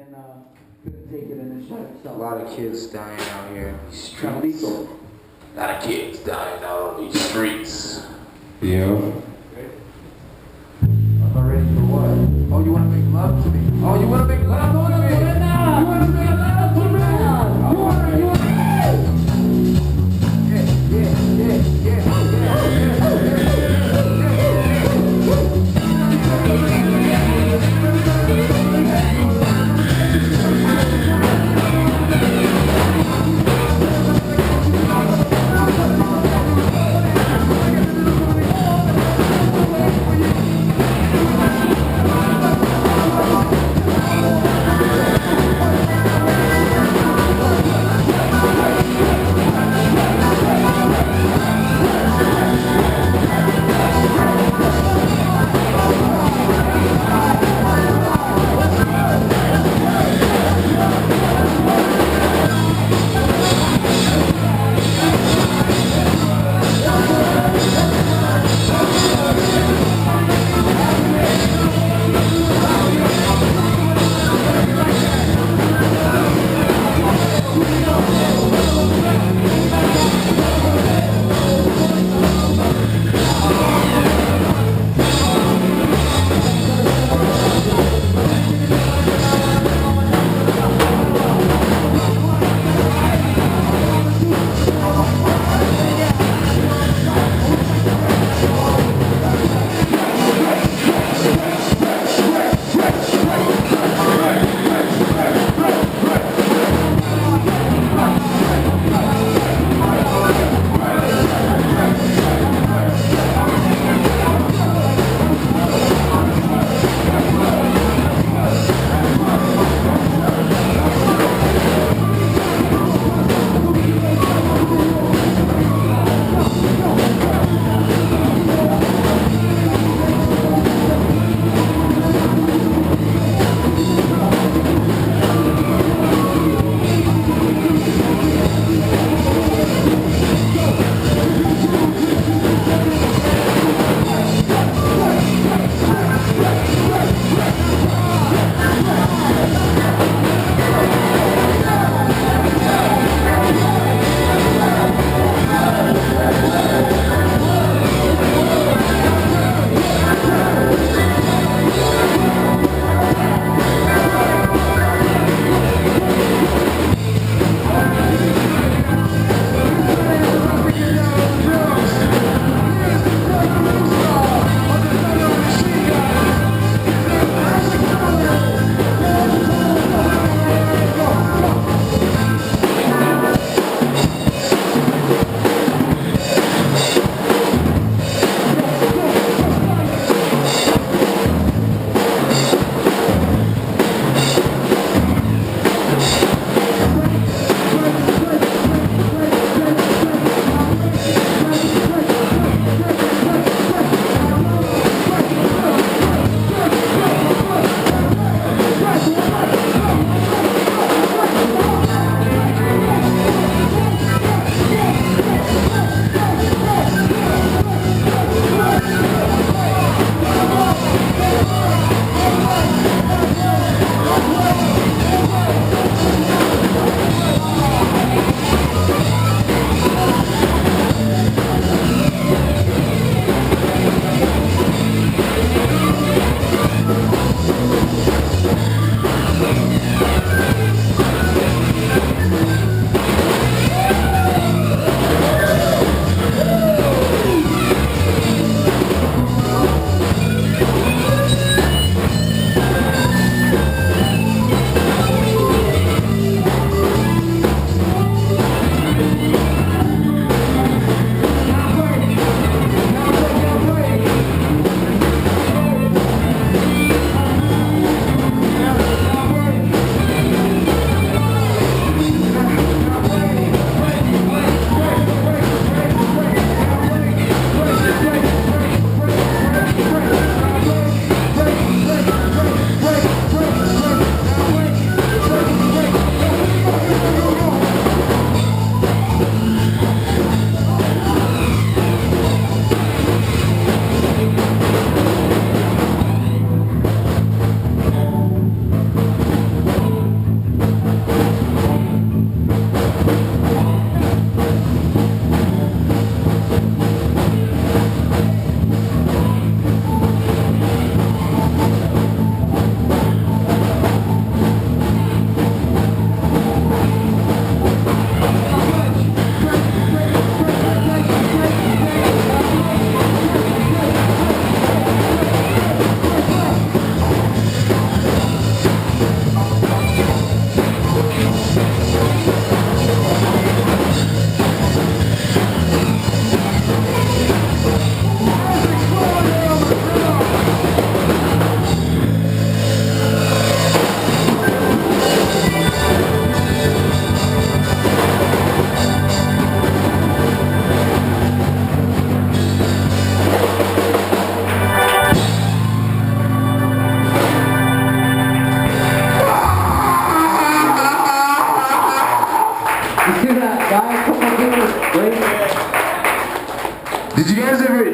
and couldn't take it and it shot itself. A lot of kids dying out here in these streets. Lethal. A lot of kids dying out on these streets. Yeah. I'm not ready for what? Oh, you want to make love to me? Oh, you want to make love to me? You want to make love to me? You want to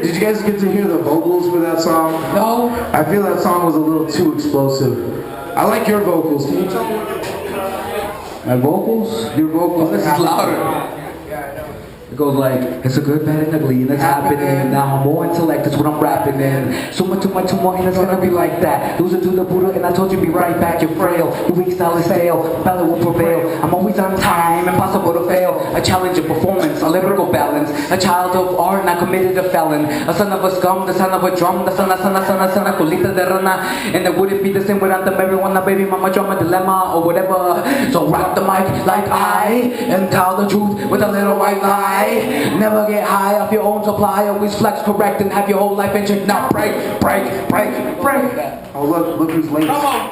Did you guys get to hear the vocals for that song? No. I feel that song was a little too explosive. I like your vocals. Can you tell me what your vocals are? My vocals? Your vocals. Oh, this is louder. It goes like, it's a good, bad, and ugly, and it's happening. Now I'm more intellect, that's what I'm rapping in. So much, and it's gonna be like that. Losing to the Buddha, and I told you be right back. You're frail, your weak style is stale. Ballet will prevail. I'm always on time, impossible to fail. A challenge of performance, a lyrical balance. A child of art, not committed a felon. A son of a scum, the son of a drum, the son of colita de rana. And it wouldn't be the same without the marijuana, baby mama drama dilemma or whatever. So rock the mic like I, and tell the truth with a little white lie. Never get high off your own supply. Always flex correct and have your whole life in check. Now break. Oh look who's late. Come on.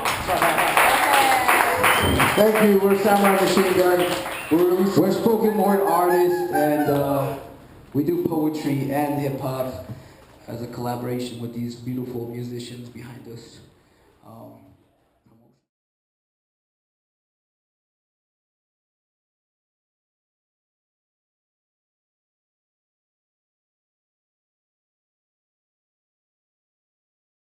Thank you. We're Samurai Machine Gun. We're spoken word artists, and we do poetry and hip hop as a collaboration with these beautiful musicians behind us.